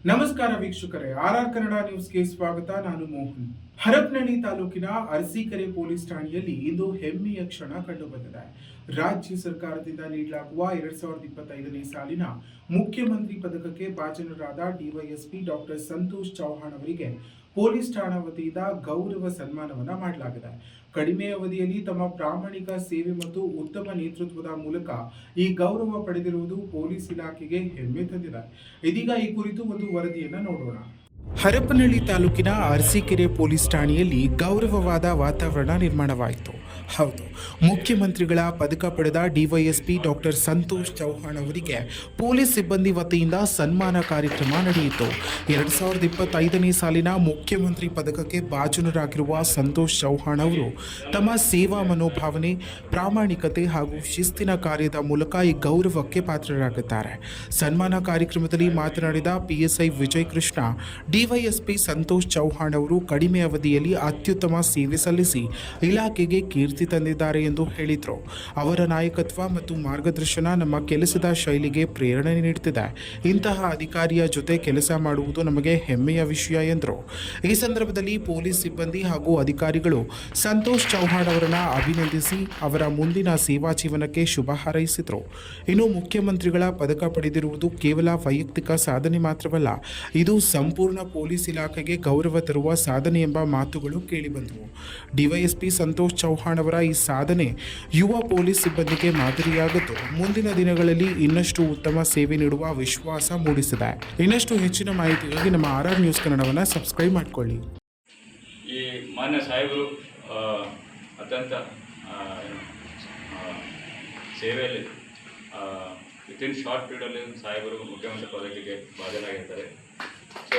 ನಮಸ್ಕಾರ ವೀಕ್ಷಕರೇ, ಆರ್ಆರ್ ಕನ್ನಡ ನ್ಯೂಸ್ಗೆ ಸ್ವಾಗತ. ನಾನು ಮೋಹನ್. ಹರಪನಹಳ್ಳಿ ತಾಲೂಕಿನ ಅರಸೀಕೆರೆ ಪೊಲೀಸ್ ಠಾಣೆಯಲ್ಲಿ ಇಂದು ಹೆಮ್ಮೆಯ ಕ್ಷಣ ಕಂಡುಬಂದಿದೆ. ರಾಜ್ಯ ಸರ್ಕಾರದಿಂದ ನೀಡಲಾಗುವ 2025ನೇ ಸಾಲಿನ ಮುಖ್ಯಮಂತ್ರಿ ಪದಕಕ್ಕೆ ಭಾಜನರಾದ ಡಿವೈಎಸ್ಪಿ ಡಾಕ್ಟರ್ ಸಂತೋಷ್ ಚೌಹಾಣ್ ಅವರಿಗೆ ಪೊಲೀಸ್ ಠಾಣಾ ವತಿಯಿಂದ ಗೌರವ ಸನ್ಮಾನವನ್ನ ಮಾಡಲಾಗಿದೆ. ಕಡಿಮೆ ಅವಧಿಯಲ್ಲಿ ತಮ್ಮ ಪ್ರಾಮಾಣಿಕ ಸೇವೆ ಮತ್ತು ಉತ್ತಮ ನೇತೃತ್ವದ ಮೂಲಕ ಈ ಗೌರವ ಪಡೆದಿರುವುದು ಪೊಲೀಸ್ ಇಲಾಖೆಗೆ ಹೆಮ್ಮೆ ತಂದಿದೆ. ಇದೀಗ ಈ ಕುರಿತು ಒಂದು ವರದಿಯನ್ನ ನೋಡೋಣ. ಹರಪನಹಳ್ಳಿ ತಾಲೂಕಿನ ಅರಸೀಕೆರೆ ಪೊಲೀಸ್ ಠಾಣೆಯಲ್ಲಿ ಗೌರವವಾದ ವಾತಾವರಣ ನಿರ್ಮಾಣವಾಯಿತು. ಹೌದು, ಮುಖ್ಯಮಂತ್ರಿಗಳ ಪದಕ ಪಡೆದ ಡಿವೈಎಸ್ಪಿ ಡಾಕ್ಟರ್ ಸಂತೋಷ್ ಚೌಹಾಣ್ ಅವರಿಗೆ ಪೊಲೀಸ್ ಸಿಬ್ಬಂದಿ ವತಿಯಿಂದ ಸನ್ಮಾನ ಕಾರ್ಯಕ್ರಮ ನಡೆಯಿತು. 2025ನೇ ಸಾಲಿನ ಮುಖ್ಯಮಂತ್ರಿ ಪದಕಕ್ಕೆ ಭಾಜನರಾಗಿರುವ ಸಂತೋಷ್ ಚೌಹಾಣ್ ಅವರು ತಮ್ಮ ಸೇವಾ ಮನೋಭಾವನೆ, ಪ್ರಾಮಾಣಿಕತೆ ಹಾಗೂ ಶಿಸ್ತಿನ ಕಾರ್ಯದ ಮೂಲಕ ಈ ಗೌರವಕ್ಕೆ ಪಾತ್ರರಾಗಿದ್ದಾರೆ. ಸನ್ಮಾನ ಕಾರ್ಯಕ್ರಮದಲ್ಲಿ ಮಾತನಾಡಿದ ಪಿಎಸ್ಐ ವಿಜಯ್ ಕೃಷ್ಣ, ಡಿವೈಎಸ್ಪಿ ಸಂತೋಷ್ ಚೌಹಾಣ್ ಅವರು ಕಡಿಮೆ ಅವಧಿಯಲ್ಲಿ ಅತ್ಯುತ್ತಮ ಸೇವೆ ಸಲ್ಲಿಸಿ ಇಲಾಖೆಗೆ ಕೀರ್ತಿ ತಂದಿದ್ದಾರೆ ಎಂದು ಹೇಳಿದರು. ಅವರ ನಾಯಕತ್ವ ಮತ್ತು ಮಾರ್ಗದರ್ಶನ ನಮ್ಮ ಕೆಲಸದ ಶೈಲಿಗೆ ಪ್ರೇರಣೆ ನೀಡುತ್ತಿದೆ. ಇಂತಹ ಅಧಿಕಾರಿಯ ಜೊತೆ ಕೆಲಸ ಮಾಡುವುದು ನಮಗೆ ಹೆಮ್ಮೆಯ ವಿಷಯ ಎಂದರು. ಈ ಸಂದರ್ಭದಲ್ಲಿ ಪೊಲೀಸ್ ಸಿಬ್ಬಂದಿ ಹಾಗೂ ಅಧಿಕಾರಿಗಳು ಸಂತೋಷ್ ಚೌಹಾಣ್ ಅವರನ್ನು ಅಭಿನಂದಿಸಿ ಅವರ ಮುಂದಿನ ಸೇವಾ ಜೀವನಕ್ಕೆ ಶುಭ ಹಾರೈಸಿದರು. ಇನ್ನು ಮುಖ್ಯಮಂತ್ರಿಗಳ ಪದಕ ಪಡೆದಿರುವುದು ಕೇವಲ ವೈಯಕ್ತಿಕ ಸಾಧನೆ ಮಾತ್ರವಲ್ಲ, ಇದು ಸಂಪೂರ್ಣ ಪೊಲೀಸ್ ಇಲಾಖೆಗೆ ಗೌರವ ತರುವ ಸಾಧನೆ ಎಂಬ ಮಾತುಗಳು ಕೇಳಿಬಂದವು. ಡಿವೈಎಸ್ಪಿ ಸಂತೋಷ್ ಚೌಹಾಣ್ ಅವರ ಈ ಸಾಧನೆ ಯುವ ಪೊಲೀಸ್ ಸಿಬ್ಬಂದಿಗೆ ಮಾದರಿಯಾಗಿದ್ದು ಮುಂದಿನ ದಿನಗಳಲ್ಲಿ ಇನ್ನಷ್ಟು ಉತ್ತಮ ಸೇವೆ ನೀಡುವ ವಿಶ್ವಾಸ ಮೂಡಿಸಿದೆ. ಇನ್ನಷ್ಟು ಹೆಚ್ಚಿನ ಮಾಹಿತಿಗಾಗಿ ನಮ್ಮ ಆರ್ಆರ್ ನ್ಯೂಸ್ ಕನ್ನಡವನ್ನು ಸಬ್ಸ್ಕ್ರೈಬ್ ಮಾಡಿಕೊಳ್ಳಿ. ಈ ಮಾನ್ಯ ಸಾಹೇಬರು ಅತ್ಯಂತ ಸೇವೆಯಲ್ಲಿ ವಿತಿನ್ ಶಾರ್ಟ್ ಪೀರಿಯಡಲ್ಲಿ ಸಾಹೇಬರು ಮುಖ್ಯಮಂತ್ರಿ ಪದವಿಗೆ ಭಾಜನರಾಗಿರ್ತಾರೆ. ಸೊ